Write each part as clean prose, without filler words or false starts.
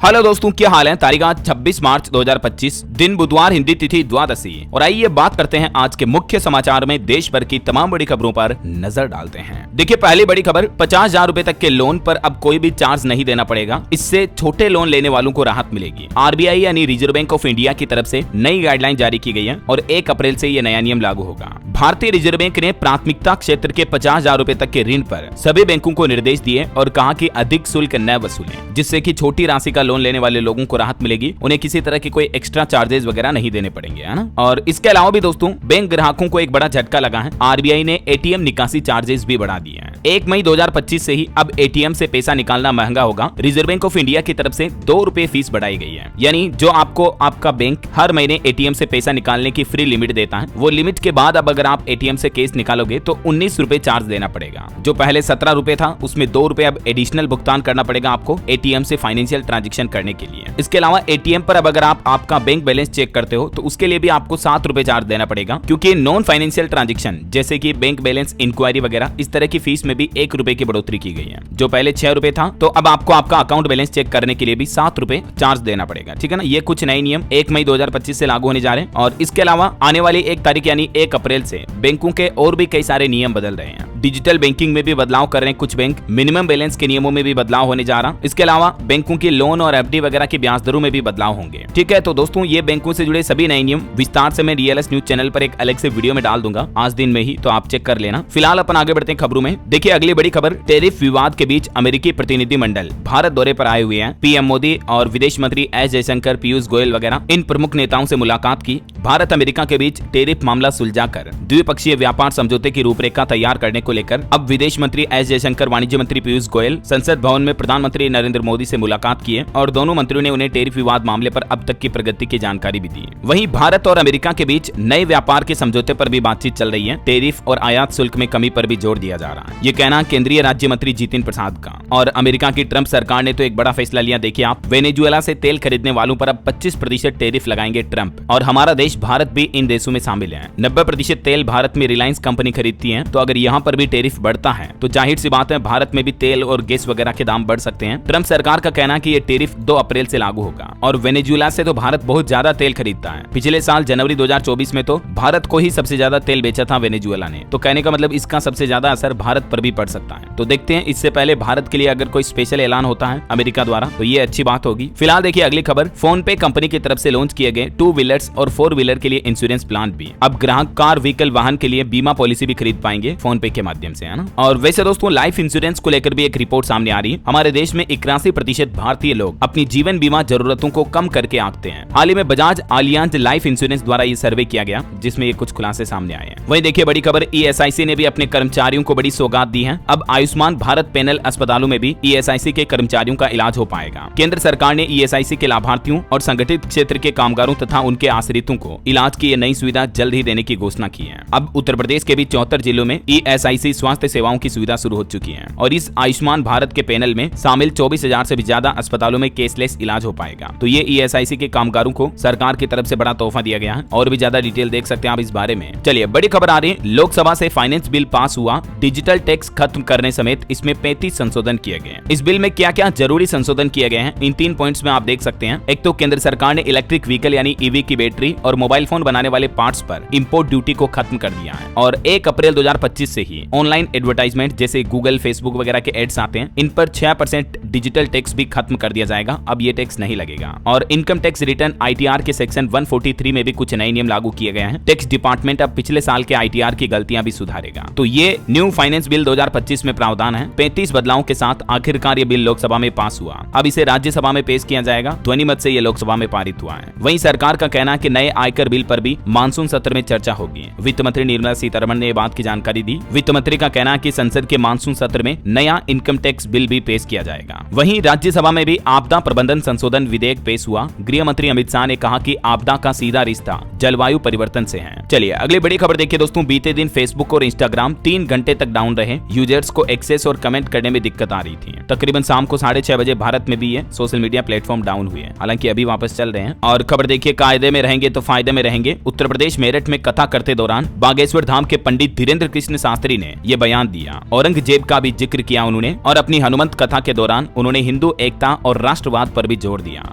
Hello दोस्तों, क्या हाल है। तारीख आज 26 मार्च 2025, दिन बुधवार, हिंदी तिथि द्वादशी। और आइए बात करते हैं आज के मुख्य समाचार में देश भर की तमाम बड़ी खबरों पर नजर डालते हैं। देखिए, पहली बड़ी खबर, 50,000 रुपए तक के लोन पर अब कोई भी चार्ज नहीं देना पड़ेगा। इससे छोटे लोन लेने वालों को राहत मिलेगी। आरबीआई यानी रिजर्व बैंक ऑफ इंडिया की तरफ से नई गाइडलाइन जारी की गई है और 1 अप्रैल से ये नया नियम लागू होगा। भारतीय रिजर्व बैंक ने प्राथमिकता क्षेत्र के 50,000 रुपए तक के ऋण पर सभी बैंकों को निर्देश दिए और कहा कि अधिक शुल्क न वसूलें, जिससे कि छोटी राशि का लोन लेने वाले लोगों को राहत मिलेगी। उन्हें किसी तरह के कोई एक्स्ट्रा चार्जेस वगैरह नहीं देने पड़ेंगे, है ना। और इसके अलावा भी दोस्तों, बैंक ग्राहकों को एक बड़ा झटका लगा है। आरबीआई ने एटीएम निकासी चार्जेस भी बढ़ा दिए हैं। 1 मई 2025 से ही अब एटीएम से पैसा निकालना महंगा होगा। रिजर्व बैंक ऑफ इंडिया की तरफ से 2 रुपए फीस बढ़ाई गई है। यानी जो आपको आपका बैंक हर महीने एटीएम से पैसा निकालने की फ्री लिमिट देता है, वो लिमिट के बाद अब अगर आप एटीएम से कैश निकालोगे तो 19 रुपए चार्ज देना पड़ेगा। जो पहले 17 रुपए था, उसमें 2 रुपए अब एडिशनल भुगतान करना पड़ेगा आपको एटीएम से फाइनेंशियल ट्रांजेक्शन करने के लिए। इसके अलावा एटीएम पर अब अगर आप आपका बैंक बैलेंस चेक करते हो तो उसके लिए भी आपको 7 रुपए चार्ज देना पड़ेगा, क्योंकि नॉन फाइनेंशियल ट्रांजेक्शन जैसे कि बैंक बैलेंस इंक्वायरी वगैरह इस तरह की फीस में भी 1 रुपए की बढ़ोतरी की गई है। जो पहले 6 रुपए था, तो अब आपको आपका अकाउंट बैलेंस चेक करने के लिए भी 7 रुपए चार्ज देना पड़ेगा। ठीक है ना। ये कुछ नए नियम 1 मई 2025 से लागू होने जा रहे हैं। और इसके अलावा आने वाली 1 तारीख यानी 1 अप्रैल से बैंकों के और भी कई सारे नियम बदल रहे हैं। डिजिटल बैंकिंग में भी बदलाव कर रहे हैं कुछ बैंक। मिनिमम बैलेंस के नियमों में भी बदलाव होने जा रहा। इसके अलावा बैंकों की लोन और एफडी वगैरह की ब्याज दरों में भी बदलाव होंगे। ठीक है, तो दोस्तों ये बैंकों से जुड़े सभी नए नियम विस्तार से मैं डीएलएस न्यूज चैनल पर एक अलग से वीडियो में डाल दूंगा आज दिन में ही, तो आप चेक कर लेना। फिलहाल अपन आगे बढ़ते हैं खबरों में। देखिए, अगली बड़ी खबर, टैरिफ विवाद के बीच अमेरिकी प्रतिनिधिमंडल भारत दौरे पर आए हुए हैं। पीएम मोदी और विदेश मंत्री एस जयशंकर, पीयूष गोयल वगैरह इन प्रमुख नेताओं से मुलाकात की। भारत अमेरिका के बीच टैरिफ मामला सुलझाकर द्विपक्षीय व्यापार समझौते की रूपरेखा तैयार करने को लेकर अब विदेश मंत्री एस जयशंकर, वाणिज्य मंत्री पीयूष गोयल संसद भवन में प्रधानमंत्री नरेंद्र मोदी से मुलाकात की है और दोनों मंत्रियों ने उन्हें टैरिफ विवाद मामले पर अब तक की प्रगति की जानकारी भी दी। वहीं भारत और अमेरिका के बीच नए व्यापार के समझौते पर भी बातचीत चल रही है। टैरिफ और आयात शुल्क में कमी पर भी जोर दिया जा रहा है। ये कहना केंद्रीय राज्य मंत्री जितिन प्रसाद का। और अमेरिका की ट्रंप सरकार ने तो एक बड़ा फैसला लिया। देखिए आप, वेनेजुएला से तेल खरीदने वालों पर अब 25% टैरिफ लगाएंगे ट्रंप। और हमारा देश भारत भी इन देशों में शामिल है। 90% तेल भारत में रिलायंस कंपनी खरीदती है, तो अगर यहाँ पर भी टैरिफ बढ़ता है तो जाहिर सी बात है भारत में भी तेल और गैस वगैरह के दाम बढ़ सकते हैं। ट्रंप सरकार का कहना है कि ये टैरिफ 2 अप्रैल से लागू होगा। और वेनेजुएला से तो भारत बहुत ज्यादा तेल खरीदता है। पिछले साल जनवरी 2024 में तो भारत को ही सबसे ज्यादा तेल बेचा था वेनेजुएला ने। तो कहने का मतलब इसका सबसे ज्यादा असर भारत पर भी पड़ सकता है। तो देखते हैं, इससे पहले भारत के लिए अगर कोई स्पेशल ऐलान होता है अमेरिका द्वारा तो ये अच्छी बात होगी। फिलहाल देखिए अगली खबर, फोन पे कंपनी की तरफ से लॉन्च किए गए 2 व्हीलर्स और 4 व्हीलर के लिए इंश्योरेंस प्लान भी। अब ग्राहक कार व्हीकल वाहन के लिए बीमा पॉलिसी भी खरीद पाएंगे फोन पे के माध्यम से, है ना। और वैसे दोस्तों, लाइफ इंश्योरेंस को लेकर भी एक रिपोर्ट सामने आ रही है। हमारे देश में 81% भारतीय लोग अपनी जीवन बीमा जरूरतों को कम करके आंकते हैं। हाल ही में बजाज आलियांज लाइफ इंश्योरेंस द्वारा ये सर्वे किया गया, जिसमें ये कुछ खुलासे सामने आए हैं। वहीं देखिए बड़ी खबर, ईएसआईसी ने भी अपने कर्मचारियों को बड़ी सौगात दी है। अब आयुष्मान भारत पैनल अस्पतालों में भी ईएसआईसी के कर्मचारियों का इलाज हो पाएगा। केंद्र सरकार ने ईएसआईसी के लाभार्थियों और संगठित क्षेत्र के कामगारों तथा उनके आश्रितों को इलाज की ये नई सुविधा जल्द ही देने की घोषणा की है। अब उत्तर प्रदेश के भी 74 जिलों में ईएसआईसी स्वास्थ्य सेवाओं की सुविधा शुरू हो चुकी है। और इस आयुष्मान भारत के पैनल में शामिल 24,000 से भी ज्यादा अस्पतालों में कैशलेस इलाज हो पाएगा। तो ये ईएसआईसी के कामगारों को सरकार की तरफ से बड़ा तोहफा दिया गया है। और भी ज्यादा डिटेल देख सकते हैं आप इस बारे में। चलिए बड़ी खबर आ रही है, लोकसभा से फाइनेंस बिल पास हुआ। डिजिटल टैक्स खत्म करने समेत इसमें 35 संशोधन किए गए हैं। इस बिल में क्या क्या जरूरी संशोधन किए गए हैं, इन 3 पॉइंट्स में आप देख सकते हैं। एक तो केंद्र सरकार ने इलेक्ट्रिक व्हीकल यानी ईवी की बैटरी और मोबाइल फोन बनाने वाले पार्ट्स पर इंपोर्ट ड्यूटी को खत्म कर दिया है। और 1 अप्रैल 2025 से ही ऑनलाइन एडवर्टाइजमेंट जैसे गूगल, फेसबुक वगैरह के एड्स आते हैं, इन पर 6% डिजिटल टैक्स भी खत्म कर दिया जाएगा। अब ये टैक्स नहीं लगेगा। और इनकम टैक्स रिटर्न आईटीआर के सेक्शन 143 में भी कुछ नए नियम लागू किए गए हैं। टैक्स डिपार्टमेंट अब पिछले साल के आईटीआर की गलतियां भी सुधारेगा। तो ये न्यू फाइनेंस बिल 2025 में प्रावधान है। 35 बदलावों के साथ आखिरकार ये बिल लोकसभा में पास हुआ। अब इसे राज्यसभा में पेश किया जाएगा। ध्वनि मत से ये लोकसभा में पारित हुआ है। वहीं सरकार का कहना है कि नए आयकर बिल पर भी मानसून सत्र में चर्चा होगी। वित्त मंत्री निर्मला सीतारमण ने ये बात की जानकारी दी। वित्त मंत्री का कहना है कि संसद के मानसून सत्र में नया इनकम टैक्स बिल भी पेश किया जाएगा। वहीं राज्यसभा में भी आपदा प्रबंधन संशोधन विधेयक पेश हुआ। गृह मंत्री अमित शाह ने कहा कि आपदा का सीधा रिश्ता जलवायु परिवर्तन से है। चलिए अगली बड़ी खबर देखिए दोस्तों, बीते दिन फेसबुक और इंस्टाग्राम 3 घंटे तक डाउन रहे। यूजर्स को एक्सेस और कमेंट करने में दिक्कत आ रही थी। तकरीबन शाम को 6:30 बजे भारत में भी ये सोशल मीडिया प्लेटफॉर्म डाउन हुए। हालांकि अभी वापस चल रहे हैं। और खबर देखिए, कायदे में रहेंगे तो फायदे में रहेंगे। उत्तर प्रदेश मेरठ में कथा करते दौरान बागेश्वर धाम के पंडित धीरेन्द्र कृष्ण शास्त्री ने यह बयान दिया। औरंगजेब का भी जिक्र किया उन्होंने। और अपनी हनुमंत कथा के दौरान उन्होंने हिंदू एकता और राष्ट्रवाद पर भी जोर दिया।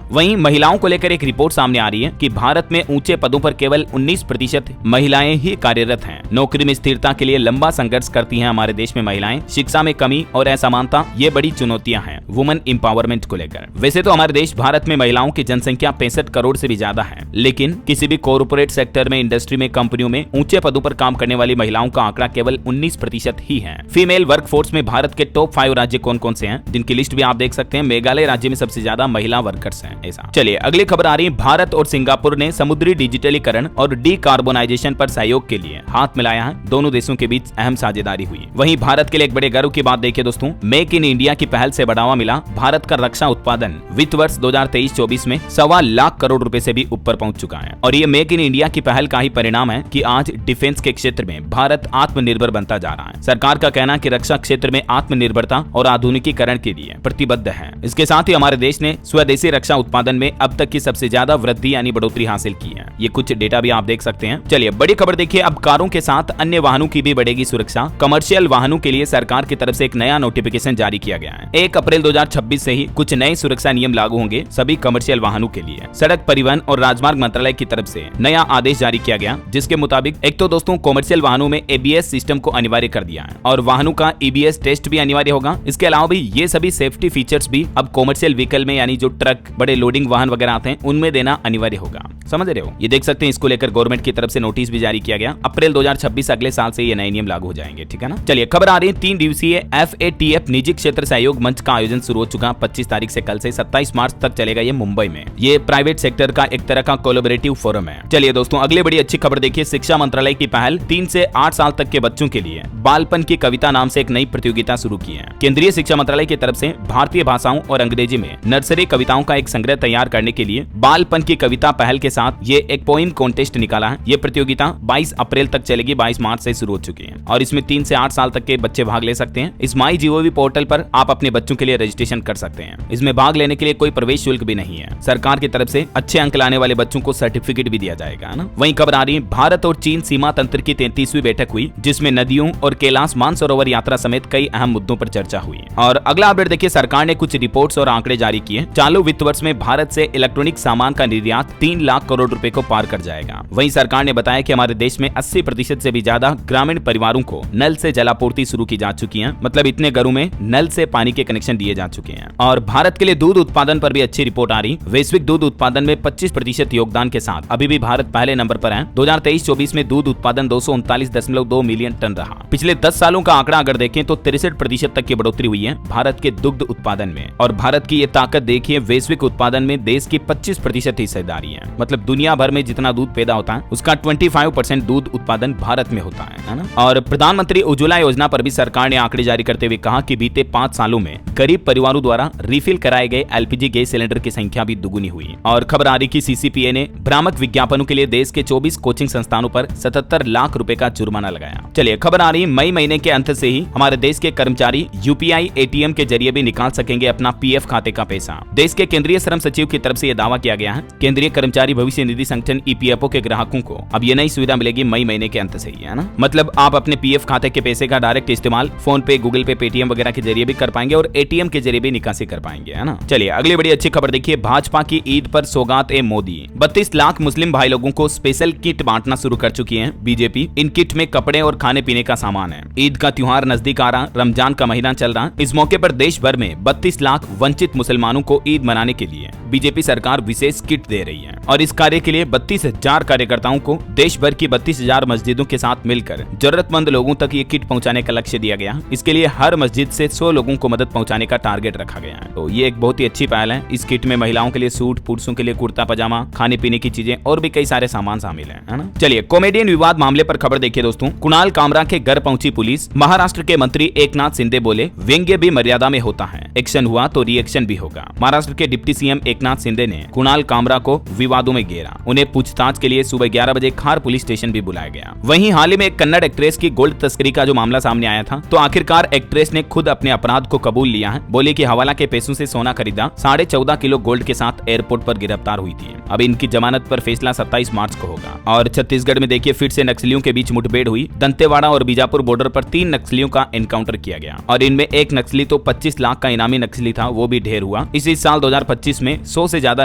वहीं महिलाओं को लेकर एक रिपोर्ट सामने आ रही है कि भारत में ऊंचे पदों पर केवल 19% महिलाएं ही कार्यरत हैं। नौकरी में स्थिरता के लिए लंबा संघर्ष करती हैं हमारे देश में महिलाएं। शिक्षा में कमी और असमानता ये बड़ी चुनौतियां हैं वुमेन एम्पावरमेंट को लेकर। वैसे तो हमारे देश भारत में महिलाओं की जनसंख्या 65 करोड़ से भी ज्यादा है, लेकिन किसी भी कॉर्पोरेट सेक्टर में, इंडस्ट्री में, कंपनियों में ऊंचे पदों पर काम करने वाली महिलाओं का आंकड़ा केवल 19% ही है। फीमेल वर्कफोर्स में भारत के टॉप 5 राज्य कौन कौन से हैं, जिनकी लिस्ट भी आप देख सकते हैं। मेघालय राज्य में सबसे ज्यादा महिला वर्कर्स हैं। ऐसा चलिए अगली खबर आ रही है। भारत और सिंगापुर ने समुद्री डिजिटलीकरण और डीकार्बोनाइजेशन पर सहयोग के लिए हाथ मिलाया है। दोनों देशों के बीच अहम साझेदारी हुई। वहीं भारत के लिए एक बड़े गर्व की बात देखिए दोस्तों, मेक इन इंडिया की पहल से बढ़ावा मिला। भारत का रक्षा उत्पादन वित्त वर्ष 2023-24 में 1.25 लाख करोड़ रुपए से भी ऊपर पहुंच चुका है। और ये मेक इन इंडिया की पहल का ही परिणाम है कि आज डिफेंस के क्षेत्र में भारत आत्मनिर्भर बनता जा रहा है। सरकार का कहना है कि रक्षा क्षेत्र में आत्मनिर्भरता और आधुनिकीकरण के लिए प्रतिबद्ध है। इसके साथ ही हमारे देश ने स्वदेशी रक्षा उत्पादन में अब तक की सबसे ज्यादा वृद्धि यानी बढ़ोतरी हासिल की है। ये कुछ डेटा भी आप देख सकते हैं। चलिए बड़ी खबर देखिए, अब कारों के साथ अन्य वाहनों की भी बढ़ेगी सुरक्षा। कमर्शियल वाहनों के लिए सरकार की तरफ से एक नया नोटिफिकेशन जारी किया गया है। 1 अप्रैल 2026 से ही कुछ नए सुरक्षा नियम लागू होंगे सभी कमर्शियल वाहनों के लिए। सड़क परिवहन और राजमार्ग मंत्रालय की तरफ से नया आदेश जारी किया गया, जिसके मुताबिक एक तो दोस्तों कमर्शियल वाहनों में एबीएस सिस्टम को अनिवार्य कर दिया है और वाहनों का ईबीएस टेस्ट भी अनिवार्य होगा। इसके अलावा भी ये सभी सेफ्टी फीचर्स भी अब कमर्शियल व्हीकल में यानी जो ट्रक, बड़े लोडिंग वाहन वगैरह आते हैं उनमें देना अनिवार्य होगा। समझ रहे हो? ये देख सकते हैं, इसको लेकर गवर्नमेंट की तरफ से नोटिस भी जारी किया गया। अप्रैल 2026 अगले साल से ये नए नियम लागू हो जाएंगे। ठीक है ना? चलिए खबर आ रही है, 3 दिवसीय FATF निजी क्षेत्र सहयोग मंच का आयोजन शुरू हो चुका। 25 तारीख से कल से 27 मार्च तक चलेगा ये मुंबई में। ये प्राइवेट सेक्टर का एक तरह का कोलैबोरेटिव फोरम है। चलिए दोस्तों अगली बड़ी अच्छी खबर देखिए, शिक्षा मंत्रालय की पहल 3 से 8 साल तक के बच्चों के लिए बालपन की कविता नाम से एक नई प्रतियोगिता शुरू की है। केंद्रीय शिक्षा मंत्रालय की तरफ से भारतीय भाषाओं और अंग्रेजी में नर्सरी कविताओं का एक संग्रह तैयार करने के लिए बालपन की कविता पहल के साथ ये एक पोइम कॉन्टेस्ट निकाला है। ये प्रतियोगिता 22 अप्रैल तक चलेगी, 22 मार्च से शुरू हो चुकी है और इसमें 3 से 8 साल तक के बच्चे भाग ले सकते हैं। इस MyGov पोर्टल पर आप अपने बच्चों के लिए रजिस्ट्रेशन कर सकते हैं। इसमें भाग लेने के लिए कोई प्रवेश शुल्क भी नहीं है। सरकार की तरफ से अच्छे अंक लाने वाले बच्चों को सर्टिफिकेट भी दिया जाएगा ना। वहीं खबर आ रही है, भारत और चीन सीमा तंत्र की 33वीं बैठक हुई, जिसमें नदियों और कैलाश मानसरोवर यात्रा समेत कई अहम मुद्दों पर चर्चा हुई। और अगला अपडेट देखिए, सरकार ने कुछ रिपोर्ट्स और आंकड़े जारी किए। चालू वित्त वर्ष में भारत से इलेक्ट्रॉनिक सामान का निर्यात 3 लाख करोड़ रुपए को पार कर जाएगा। वहीं सरकार ने बताया कि हमारे देश में 80% से भी ज्यादा ग्रामीण परिवारों को नल से जलापूर्ति शुरू की जा चुकी है। मतलब इतने घरों में नल से पानी के कनेक्शन दिए जा चुके हैं। और भारत के लिए दूध उत्पादन पर भी अच्छी रिपोर्ट आ रही। वैश्विक दूध उत्पादन में 25% योगदान के साथ अभी भी भारत पहले नंबर पर है। 2023-24 में दूध उत्पादन 239.2 मिलियन टन रहा। पिछले 10 सालों का आंकड़ा अगर देखें तो 63% तक की बढ़ोतरी हुई है भारत के दुग्ध उत्पादन में। और भारत की ये ताकत देखिए, वैश्विक उत्पादन में देश की 25% हिस्सेदारी है। मतलब दुनिया भर में जितना दूध पैदा होता है उसका 25% दूध उत्पादन भारत में होता है ना। और प्रधानमंत्री उज्ज्वला योजना पर भी सरकार ने आंकड़े जारी करते हुए कहा कि बीते 5 सालों में गरीब परिवारों द्वारा रिफिल कराए गए LPG गैस सिलेंडर की संख्या भी दुगुनी हुई। और खबर आ रही कि CCPA ने भ्रामक विज्ञापनों के लिए देश के 24 कोचिंग संस्थानों पर 77 लाख रुपए का जुर्माना लगाया। चलिए खबर आ रही, मई महीने के अंत से ही हमारे देश के कर्मचारी UPI ATM के जरिए भी निकाल सकेंगे अपना PF खाते का पैसा। देश के केंद्रीय श्रम सचिव की तरफ से यह दावा किया गया है। केंद्रीय कर्मचारी भविष्य निधि संगठन EPFO के ग्राहकों को अब ये नई सुविधा मिलेगी मई महीने के अंत से ही, है ना। मतलब आप अपने PF खाते के पैसे का डायरेक्ट इस्तेमाल फोन पे, गूगल पे, पेटीएम वगैरह के जरिए भी कर पाएंगे और ATM के जरिए भी निकासी कर पाएंगे, है ना। चलिए अगली बड़ी अच्छी खबर देखिए, भाजपा की ईद पर सौगात ए मोदी। 32 लाख मुस्लिम भाई लोगों को स्पेशल किट बांटना शुरू कर चुकी है बीजेपी। इन किट में कपड़े और खाने पीने का सामान है। ईद का त्योहार नजदीक आ रहा, रमजान का महीना चल रहा। इस मौके पर देश भर में 32 लाख वंचित मुसलमानों को ईद मनाने के लिए बीजेपी सरकार विशेष किट दे रही है। और इस कार्य के लिए 32,000 कार्यकर्ताओं को देश भर की 32,000 मस्जिदों के साथ मिलकर जरूरतमंद लोगों तक ये किट पहुंचाने का लक्ष्य दिया गया। इसके लिए हर मस्जिद से 100 लोगों को मदद पहुंचाने का टारगेट रखा गया है। तो ये एक बहुत ही अच्छी पहल है। इस किट में महिलाओं के लिए सूट, पुरुषों के लिए कुर्ता पजामा, खाने पीने की चीजें और भी कई सारे सामान शामिल है ना। चलिए कॉमेडियन विवाद मामले पर खबर देखिए दोस्तों। कुणाल कामरा के घर पहुंची पुलिस। महाराष्ट्र के मंत्री एकनाथ शिंदे बोले, व्यंग्य भी मर्यादा में होता है, एक्शन हुआ तो रिएक्शन भी होगा। महाराष्ट्र के डिप्टी CM एकनाथ शिंदे ने कुणाल कामरा को विवादों में घेरा। उन्हें पूछताछ के लिए सुबह 11 बजे खार पुलिस स्टेशन भी बुलाया गया। वहीं हाल ही में एक कन्नड़ एक्ट्रेस की गोल्ड तस्करी का जो मामला सामने आया था, तो आखिरकार एक्ट्रेस ने खुद अपने अपराध को कबूल लिया है। बोले कि हवाला के पैसों से सोना खरीदा, 14.5 किलो गोल्ड के साथ एयरपोर्ट पर गिरफ्तार हुई थी। अब इनकी जमानत पर फैसला 27 मार्च को होगा। और छत्तीसगढ़ में देखिए फिर से नक्सलियों के बीच मुठभेड़ हुई। दंतेवाड़ा और बीजापुर बॉर्डर पर 3 नक्सलियों का एनकाउंटर किया गया और इनमें एक नक्सली तो 25 लाख का इनामी नक्सली था, वो भी ढेर हुआ। हुआ। इसी साल 2025 में 100 से ज्यादा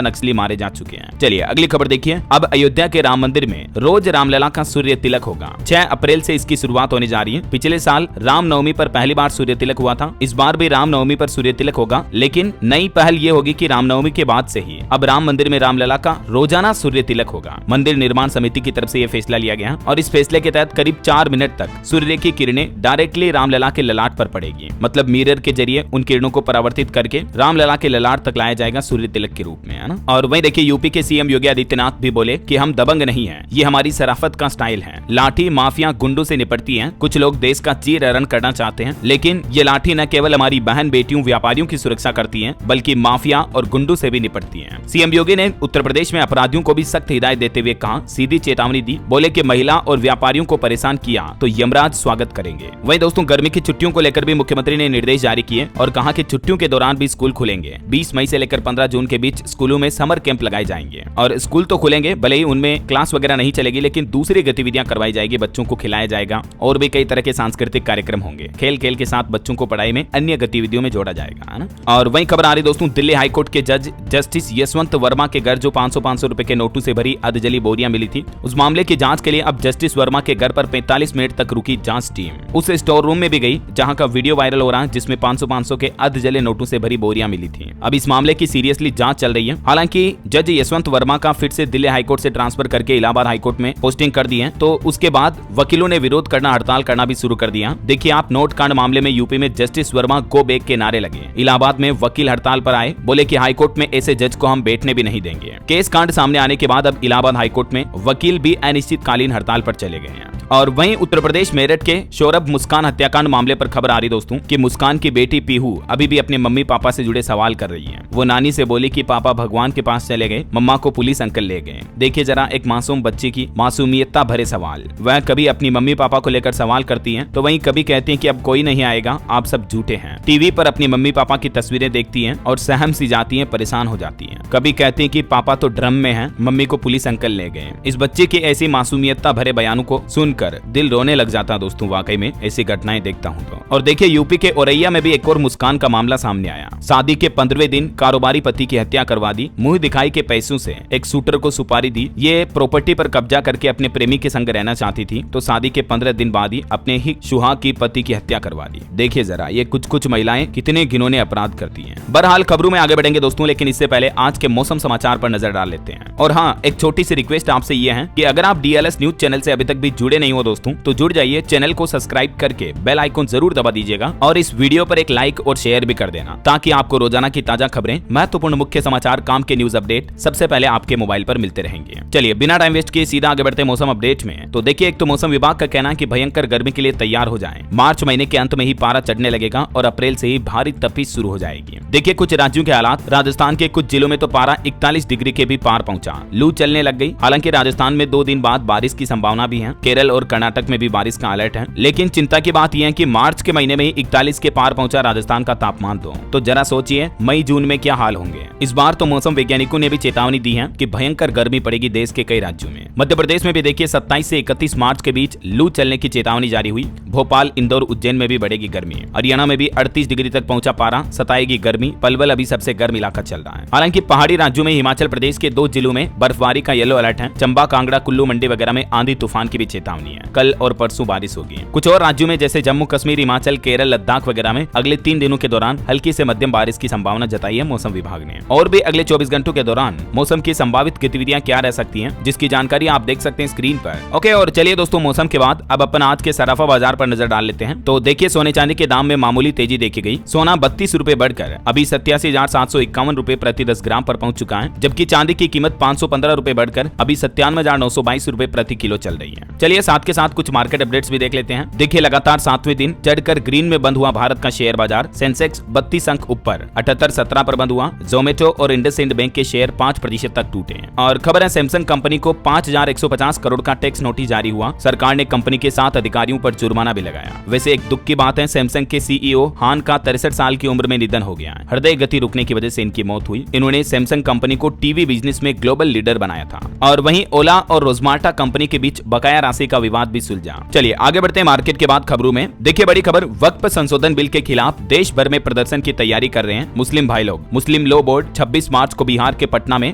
नक्सली मारे जा चुके हैं। चलिए अगली खबर देखिए। अब अयोध्या के राम मंदिर में रोज रामलला का सूर्य तिलक होगा। 6 अप्रैल से इसकी शुरुआत होने जा रही है। पिछले साल रामनवमी पर पहली बार सूर्य तिलक हुआ था। इस बार भी रामनवमी पर सूर्य तिलक होगा, लेकिन नई पहल ये होगी कि रामनवमी के बाद से ही अब राम मंदिर में रामलला का रोजाना सूर्य तिलक होगा। मंदिर निर्माण समिति की तरफ से यह फैसला लिया गया और इस फैसले के तहत करीब 4 मिनट तक सूर्य की किरणें डायरेक्टली रामलला के ललाट पर पड़ेगी। मतलब मिरर के जरिए उन किरणों को परावर्तित करके रामलला के ललाट तक लाया जाएगा सूर्य तिलक के रूप में, है ना। और वहीं देखिए यूपी के सीएम योगी आदित्यनाथ भी बोले कि हम दबंग नहीं हैं, ये हमारी शराफत का स्टाइल है। लाठी माफिया गुंडों से निपटती है। कुछ लोग देश का चीर हरण करना चाहते हैं, लेकिन ये लाठी न केवल हमारी बहन बेटियों व्यापारियों की सुरक्षा करती है, बल्कि माफिया और गुंडों से भी निपटती है। सीएम योगी ने उत्तर प्रदेश में अपराधियों को भी सख्त हिदायत देते हुए कहा, सीधी चेतावनी दी। बोले कि महिला और व्यापारियों को परेशान किया तो यमराज स्वागत करेंगे। वहीं दोस्तों गर्मी की छुट्टियों को लेकर भी मुख्यमंत्री ने निर्देश जारी किए और कहा कि छुट्टियों के दौरान भी स्कूल खुलेंगे। 20 मई से लेकर 15 जून के बीच स्कूलों में समर कैंप लगाए जाएंगे और स्कूल तो खुलेंगे, भले ही उनमें क्लास वगैरह नहीं चलेगी, लेकिन दूसरी गतिविधियां करवाई जाएगी, बच्चों को खिलाया जाएगा और भी कई तरह के सांस्कृतिक कार्यक्रम होंगे। खेल खेल के साथ बच्चों को पढ़ाई में अन्य गतिविधियों में जोड़ा जाएगा, है ना। और वहीं खबर आ रही दोस्तों दिल्ली हाईकोर्ट के जज जस्टिस यशवंत वर्मा के घर जो 500-500 रुपए के नोटों से भरी अधजली बोरियां मिली थी, उस मामले की जांच के लिए अब जस्टिस वर्मा के घर पर 45 मिनट तक रुकी जांच टीम उस स्टोर रूम में भी गई जहां का वीडियो वायरल हो रहा है, जिसमें 500-500 के अधजले नोटों से भरी बोरियां मिली थी। अब इस मामले की सीरियसली जांच चल रही है। हालांकि जज यशवंत वर्मा का फिर से दिल्ली हाईकोर्ट से ट्रांसफर करके इलाहाबाद हाईकोर्ट में पोस्टिंग कर दी है, तो उसके बाद वकीलों ने विरोध करना, हड़ताल करना भी शुरू कर दिया। देखिए आप नोट कांड मामले में यूपी में जस्टिस वर्मा गो बैक के नारे लगे। इलाहाबाद में वकील हड़ताल पर आए, बोले कि हाईकोर्ट में ऐसे जज को हम बैठने भी नहीं देंगे। केस कांड सामने आने के बाद अब इलाहाबाद हाईकोर्ट में वकील भी अनिश्चितकालीन हड़ताल पर चले गए हैं। और वहीं उत्तर प्रदेश मेरठ के सौरभ मुस्कान हत्याकांड मामले पर खबर आ रही दोस्तों कि मुस्कान की बेटी पीहू अभी भी अपने मम्मी पापा से जुड़े सवाल कर रही है। वो नानी से बोली कि पापा भगवान के पास चले गए, मम्मा को पुलिस अंकल ले गए। देखिए जरा एक मासूम बच्ची की मासूमियता भरे सवाल। वह कभी अपनी मम्मी पापा को लेकर सवाल करती है, तो वहीं कभी कहती है कि अब कोई नहीं आएगा, आप सब झूठे हैं। टीवी पर अपनी मम्मी पापा की तस्वीरें देखती हैं और सहम सी जाती हैं, परेशान हो जाती हैं। कभी कहती हैं कि पापा तो ड्रम में हैं, मम्मी को पुलिस अंकल ले गए। इस बच्चे की ऐसी मासूमियता भरे बयानों को सुनकर दिल रोने लग जाता दोस्तों, वाकई में ऐसी घटनाएं देखता हूं तो। और देखिए यूपी के औरैया में भी एक और मुस्कान का मामला सामने आया। शादी के 15वें दिन कारोबारी पति की हत्या करवा दी। मुंह दिखाई के पैसों से एक शूटर को सुपारी दी। ये प्रॉपर्टी पर कब्जा करके अपने प्रेमी के संग रहना चाहती थी, तो शादी के 15 दिन बाद ही अपने ही सुहाग की पति की हत्या करवा दी। देखिए जरा ये कुछ महिलाएं कितने घिनौने अपराध करती हैं। बहरहाल खबरों में आगे बढ़ेंगे दोस्तों, लेकिन इससे पहले आज के मौसम समाचार पर नजर डाल लेते हैं। और हाँ, एक छोटी सी रिक्वेस्ट आपसे ये है कि अगर आप DLS न्यूज चैनल से अभी तक भी जुड़े नहीं हो दोस्तों, तो जुड़ जाइए, चैनल को सब्सक्राइब करके बेल आइकन जरूर दबा दीजिएगा और इस वीडियो पर एक लाइक और शेयर भी कर देना, ताकि आपको रोजाना की ताजा खबरें, महत्वपूर्ण मुख्य समाचार, काम के न्यूज अपडेट सबसे पहले आपके मोबाइल पर मिलते रहेंगे। चलिए बिना टाइम वेस्ट किए सीधा आगे बढ़ते मौसम अपडेट में। तो देखिए एक तो मौसम विभाग का कहना है कि भयंकर गर्मी के लिए तैयार हो जाएं। मार्च महीने के अंत में ही पारा चढ़ने लगेगा और अप्रैल से ही भारी तपिश शुरू हो जाएगी। देखिए कुछ राज्यों के हालात, राजस्थान के कुछ जिलों में तो पारा 41 डिग्री के भी पार पहुंचा, लू चलने लग गई। हालांकि राजस्थान में 2 दिन बाद बारिश की संभावना भी है। केरल और कर्नाटक में भी बारिश का अलर्ट है। लेकिन चिंता की बात यह है कि मार्च के महीने में ही 41 के पार पहुंचा राजस्थान का तापमान। तो जरा सोचिए मई जून में क्या हाल होंगे। इस बार तो मौसम वैज्ञानिकों ने भी चेतावनी दी है कि भयंकर गर्मी पड़ेगी देश के कई राज्यों में। मध्य प्रदेश में भी देखिए 27 से 31 मार्च के बीच लू चलने की चेतावनी जारी हुई। भोपाल, इंदौर, उज्जैन में भी बढ़ेगी गर्मी। हरियाणा में भी 38 डिग्री तक पहुंचा पारा, सताएगी गर्मी। पलवल अभी सबसे गर्म इलाका चल रहा है। हालांकि पहाड़ी राज्यों में हिमाचल प्रदेश के 2 जिलों में बर्फबारी का येलो अलर्ट है। चंबा, कांगड़ा, कुल्लू, मंडी वगैरह में आंधी तूफान की भी चेतावनी है। कल और परसों बारिश होगी। कुछ और राज्यों में जैसे जम्मू कश्मीर, हिमाचल, केरल, लद्दाख वगैरह में अगले 3 दिनों के दौरान हल्की से मध्यम बारिश की संभावना जताई है मौसम विभाग ने। और भी अगले 24 घंटों के दौरान मौसम की संभावित गतिविधियां क्या रह सकती हैं, जिसकी जानकारी आप देख सकते हैं स्क्रीन पर। ओके, और चलिए दोस्तों मौसम के बाद अब अपन आज के सराफा बाजार पर नजर डाल लेते हैं। तो देखिए सोने चांदी के दाम में मामूली तेजी देखी गई। सोना 32 रुपए बढ़कर अभी 87,751 रुपए प्रति 10 ग्राम पर पहुंच चुका है, जबकि चांदी की कीमत 515 रुपए बढ़कर अभी 97,922 रुपए प्रति किलो चल रही है। चलिए साथ के साथ कुछ मार्केट अपडेट्स भी देख लेते हैं। देखिए लगातार 7वें दिन चढ़कर ग्रीन में बंद हुआ भारत का शेयर बाजार। सेंसेक्स 32 अंक ऊपर 78.17 पर बंद हुआ। जोमेटो और इंडसइंड बैंक के शेयर 5% तक टूटे। और खबर है सैमसंग कंपनी को 5,150 करोड़ का टैक्स नोटिस जारी हुआ। सरकार ने कंपनी के 7 अधिकारियों पर जुर्माना भी लगाया। वैसे एक दुख की बात है, सैमसंग के CEO हान का 63 साल की उम्र में निधन हो गया। हृदय गति रुकने की वजह से इनकी मौत हुई। इन्होंने सैमसंग कंपनी को टीवी बिजनेस में ग्लोबल लीडर बनाया था। और वहीं ओला और रोजमार्टा कंपनी के बीच बकाया राशि का विवाद भी सुलझा। चलिए आगे बढ़ते हैं मार्केट के बाद खबरों में। देखिए बड़ी खबर, वक्फ संशोधन बिल के खिलाफ देश भर में प्रदर्शन की तैयारी कर रहे हैं मुस्लिम भाई लोग। मुस्लिम लॉ बोर्ड 26 मार्च को बिहार के पटना में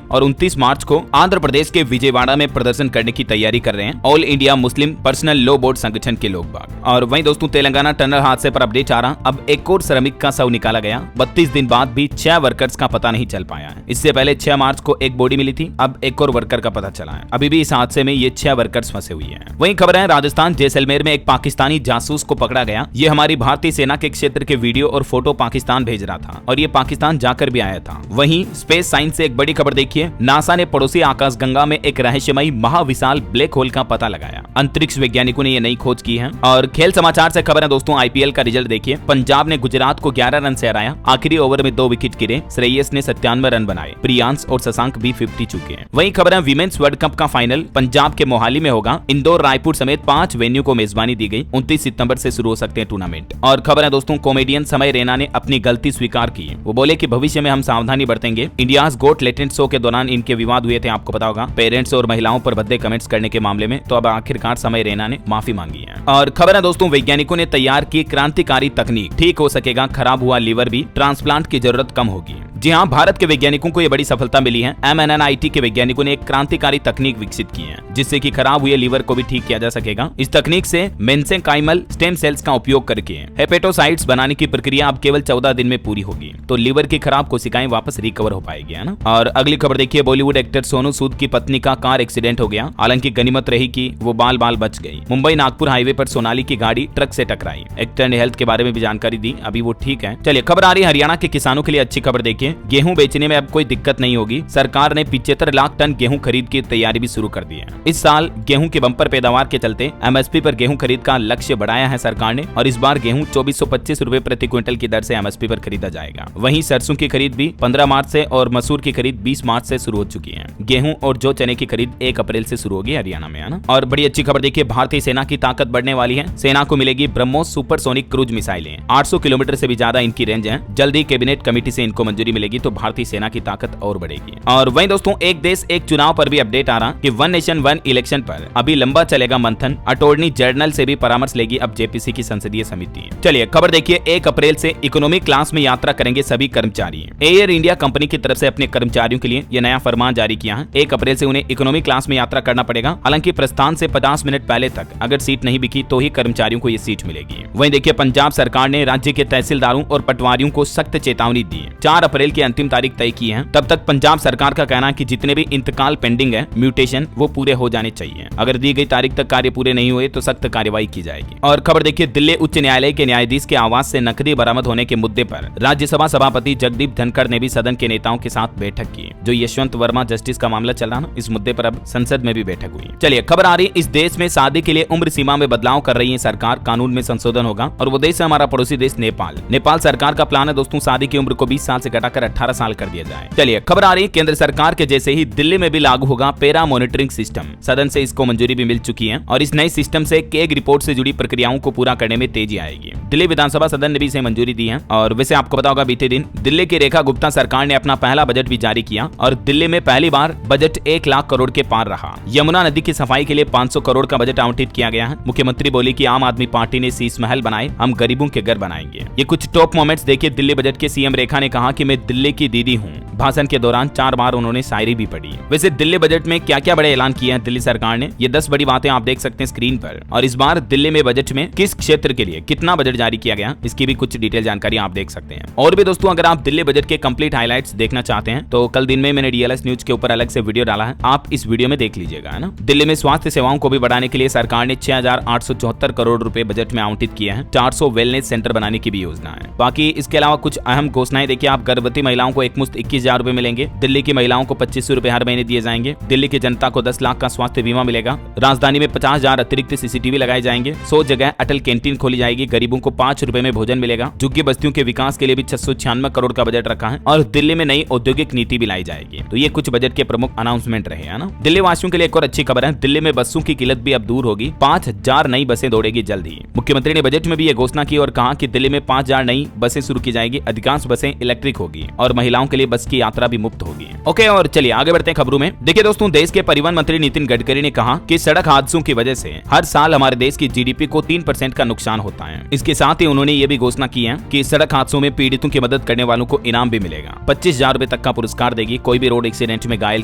और 29 मार्च को आंध्र प्रदेश के विजयवाड़ा में प्रदर्शन करने की तैयारी कर रहे हैं all India Muslim personal law board संगठन के लोग बाग। और वहीं दोस्तों तेलंगाना टनल हादसे पर अपडेट आ रहा, अब एक और श्रमिक का शव निकाला गया। 32 दिन बाद भी 6 वर्कर्स का पता नहीं चल पाया है। इससे पहले 6 मार्च को एक बॉडी मिली थी, अब एक और वर्कर का पता चला है। अभी भी इस हादसे में ये 6 वर्कर्स फंसे हुए हैं। वहीं खबर है राजस्थान जैसलमेर में एक पाकिस्तानी जासूस को पकड़ा गया। ये हमारी भारतीय सेना के क्षेत्र के वीडियो और फोटो पाकिस्तान भेज रहा था और ये पाकिस्तान जाकर भी आया था। वहीं स्पेस साइंस से एक बड़ी खबर देखिए, नासा ने पड़ोसी आकाशगंगा में एक रहस्यमयी महाविशाल ब्लैक होल का पता लगाया। अंतरिक्ष वैज्ञानिकों ने ये नई खोज की है। और खेल समाचार से खबर है दोस्तों, आईपीएल का रिजल्ट देखिए, पंजाब ने गुजरात को 11 रन से हराया। आखिरी ओवर में 2 विकेट गिरे, श्रेयस ने 97 रन बनाए, प्रियांश और शशांक भी 50 चुके हैं। वहीं खबर है विमेन्स वर्ल्ड कप का फाइनल पंजाब के मोहाली में होगा। इंदौर, रायपुर समेत 5 वेन्यू को मेजबानी दी गई। 29 सितंबर से शुरू हो सकते हैं टूर्नामेंट। और खबर है दोस्तों, कॉमेडियन समय रैना ने अपनी गलती स्वीकार की। वो बोले कि भविष्य में हम सावधानी बरतेंगे। इंडियाज गोट लेटेंट शो के दौरान इनके विवाद हुए थे, आपको पता होगा, पेरेंट्स और महिलाओं पर भद्दे कमेंट्स करने के मामले में। तो अब आखिरकार समय रैना ने माफी मांगी है। और खबर है दोस्तों, वैज्ञानिकों ने तैयार की क्रांतिकारी तकनीक, ठीक हो सकेगा खराब हुआ लीवर भी, ट्रांसप्लांट की जरूरत कम होगी। जी हाँ, भारत के वैज्ञानिकों को यह बड़ी सफलता मिली है। MNNIT के वैज्ञानिकों ने एक क्रांतिकारी तकनीक विकसित की है जिससे कि खराब हुए लीवर को भी ठीक किया जा सकेगा। इस तकनीक से मेसेंकाइमल स्टेम सेल्स का उपयोग करके हेपेटोसाइट्स बनाने की प्रक्रिया अब केवल 14 दिन में पूरी होगी, तो लीवर की खराब कोशिकाएं वापस रिकवर हो पाएगी, है ना। और अगली खबर देखिए, बॉलीवुड एक्टर सोनू सूद की पत्नी का कार एक्सीडेंट हो गया। हालांकि गनीमत रही कि वो बाल बाल बच गई। मुंबई नागपुर हाईवे पर सोनाली की गाड़ी ट्रक से टकराई। एक्टर ने हेल्थ के बारे में भी जानकारी दी, अभी वो ठीक है। चलिए खबर आ रही है हरियाणा के किसानों के लिए अच्छी खबर देखिए, गेहूं बेचने में अब कोई दिक्कत नहीं होगी। सरकार ने 75 लाख टन गेहूं खरीद की तैयारी भी शुरू कर दी है। इस साल गेहूं की बम्पर पैदावार के चलते एमएसपी पर गेहूं खरीद का लक्ष्य बढ़ाया है सरकार ने और इस बार गेहूं 2425 रुपए प्रति क्विंटल की दर से एमएसपी पर खरीदा जाएगा। वहीं सरसों की खरीद भी 15 मार्च से और मसूर की खरीद 20 मार्च से शुरू हो चुकी है। गेहूं और जो चने की खरीद 1 अप्रैल से शुरू होगी हरियाणा में, है ना। और बड़ी अच्छी खबर देखिए, भारतीय सेना की ताकत बढ़ने वाली है। सेना को मिलेगी ब्रह्मोस सुपरसोनिक क्रूज मिसाइलें, 800 किलोमीटर से भी ज्यादा इनकी रेंज है। जल्दी कैबिनेट कमेटी से इनको मंजूरी मिलेगी तो भारतीय सेना की ताकत और बढ़ेगी। और वहीं दोस्तों, एक देश एक चुनाव पर भी अपडेट आ रहा कि वन नेशन वन इलेक्शन पर अभी लंबा चलेगा मंथन। अटॉर्नी जनरल से भी परामर्श लेगी अब जेपीसी की संसदीय समिति। चलिए खबर देखिए, 1 अप्रैल से इकोनॉमी क्लास में यात्रा करेंगे सभी कर्मचारी। एयर इंडिया कंपनी की तरफ से अपने कर्मचारियों के लिए यह नया फरमान जारी किया है। 1 अप्रैल से उन्हें इकोनॉमी क्लास में यात्रा करना पड़ेगा। हालांकि प्रस्थान से 50 मिनट पहले तक अगर सीट नहीं बिकी तो ही कर्मचारियों को ये सीट मिलेगी। वहीं देखिए, पंजाब सरकार ने राज्य के तहसीलदारों और पटवारियों को सख्त चेतावनी दी। 4 अप्रैल की अंतिम तारीख तय की है। तब तक पंजाब सरकार का कहना है कि जितने भी इंतकाल पेंडिंग है, म्यूटेशन, वो पूरे हो जाने चाहिए। अगर दी गई तारीख तक कार्य पूरे नहीं हुए तो सख्त कार्रवाई की जाएगी। और खबर देखिए, दिल्ली उच्च न्यायालय के न्यायाधीश के आवास से नकदी बरामद होने के मुद्दे पर राज्यसभा सभापति जगदीप धनखड़ ने भी सदन के नेताओं के साथ बैठक की। जो यशवंत वर्मा जस्टिस का मामला चल रहा ना, इस मुद्दे पर अब संसद में भी बैठक हुई। चलिए खबर आ रही, इस देश में शादी के लिए उम्र सीमा में बदलाव कर रही है सरकार। कानून में संशोधन होगा और वो देश है हमारा पड़ोसी देश नेपाल। नेपाल सरकार का प्लान है दोस्तों, शादी की उम्र को 20 साल से घटाकर 18 साल कर दिया जाए। चलिए खबर आ रही, केंद्र सरकार के जैसे ही दिल्ली में भी लागू होगा पैरा मॉनिटरिंग सिस्टम। सदन से इसको मंजूरी भी मिल चुकी है और इस नए सिस्टम से केग रिपोर्ट से जुड़ी प्रक्रियाओं को पूरा करने में तेजी आएगी। दिल्ली विधानसभा सदन ने भी इसे मंजूरी दी है। और वैसे आपको पता होगा, बीते दिन दिल्ली की रेखा गुप्ता सरकार ने अपना पहला बजट भी जारी किया और दिल्ली में पहली बार बजट 1 लाख करोड़ के पार रहा। यमुना नदी की सफाई के लिए 500 करोड़ का बजट आवंटित किया गया है। मुख्यमंत्री बोली कि आम आदमी पार्टी ने शीश महल बनाए, हम गरीबों के घर बनाएंगे। ये कुछ टॉप मोमेंट्स देखिए दिल्ली बजट के। सीएम रेखा ने कहा कि मैं दिल्ली की दीदी हूँ। भाषण के दौरान 4 बार उन्होंने शायरी भी पढ़ी। वैसे दिल्ली बजट में क्या क्या बड़े ऐलान किए हैं दिल्ली सरकार ने, ये 10 बड़ी बातें आप देख सकते हैं स्क्रीन पर। और इस बार दिल्ली में बजट में किस क्षेत्र के लिए कितना बजट जारी किया गया, इसकी भी कुछ डिटेल जानकारी आप देख सकते हैं। और भी दोस्तों, अगर आप दिल्ली बजट के कंप्लीट हाइलाइट्स देखना चाहते हैं तो कल दिन में मैंने डीएलएस न्यूज के ऊपर अलग से वीडियो डाला है, आप इस वीडियो में देख लीजिएगा, है ना। दिल्ली में स्वास्थ्य सेवाओं को भी बढ़ाने के लिए सरकार ने 6874 करोड़ रुपए बजट में आवंटित किए हैं। 400 वेलनेस सेंटर बनाने की भी योजना है। बाकी इसके अलावा कुछ अहम घोषणाएं देखिए आप, गर्भवती महिलाओं को एक मुश्त 21,000 रुपए मिलेंगे। दिल्ली की महिलाओं को 2500 रुपए हर महीने दिए जाएंगे। दिल्ली की जनता को 10 लाख का स्वास्थ्य बीमा मिलेगा। राजधानी में 50,000 अतिरिक्त सीसीटीवी लगाए जाएंगे। 100 जगह अटल कैंटीन खोली जाएगी। गरीबों को 5 रुपए में भोजन मिलेगा। झुग्गी बस्तियों के विकास के लिए भी 696 करोड़ का बजट रखा है और दिल्ली में नई औद्योगिक नीति भी लाई जाएगी। तो ये कुछ बजट के प्रमुख अनाउंसमेंट रहे, है ना। दिल्ली वासियों के लिए एक और अच्छी खबर है, दिल्ली में बसों की किल्लत भी अब दूर होगी। 5000 नई बसें दौड़ेगी जल्द ही। मुख्यमंत्री ने बजट में भी ये घोषणा की और कहा कि दिल्ली में 5000 नई बसें शुरू की जाएगी। अधिकांश बसें इलेक्ट्रिक होगी। होगी और महिलाओं के लिए बस की यात्रा भी मुफ्त होगी। ओके, और चलिए आगे बढ़ते हैं खबरों में। देखिए दोस्तों, देश के परिवहन मंत्री नितिन गडकरी ने कहा कि सड़क हादसों की वजह से हर साल हमारे देश की जीडीपी को 3% का नुकसान होता है। इसके साथ ही उन्होंने ये भी घोषणा की है कि सड़क हादसों में पीड़ितों की मदद करने वालों को इनाम भी मिलेगा। 25,000 रुपए तक का पुरस्कार देगी। कोई भी रोड एक्सीडेंट में घायल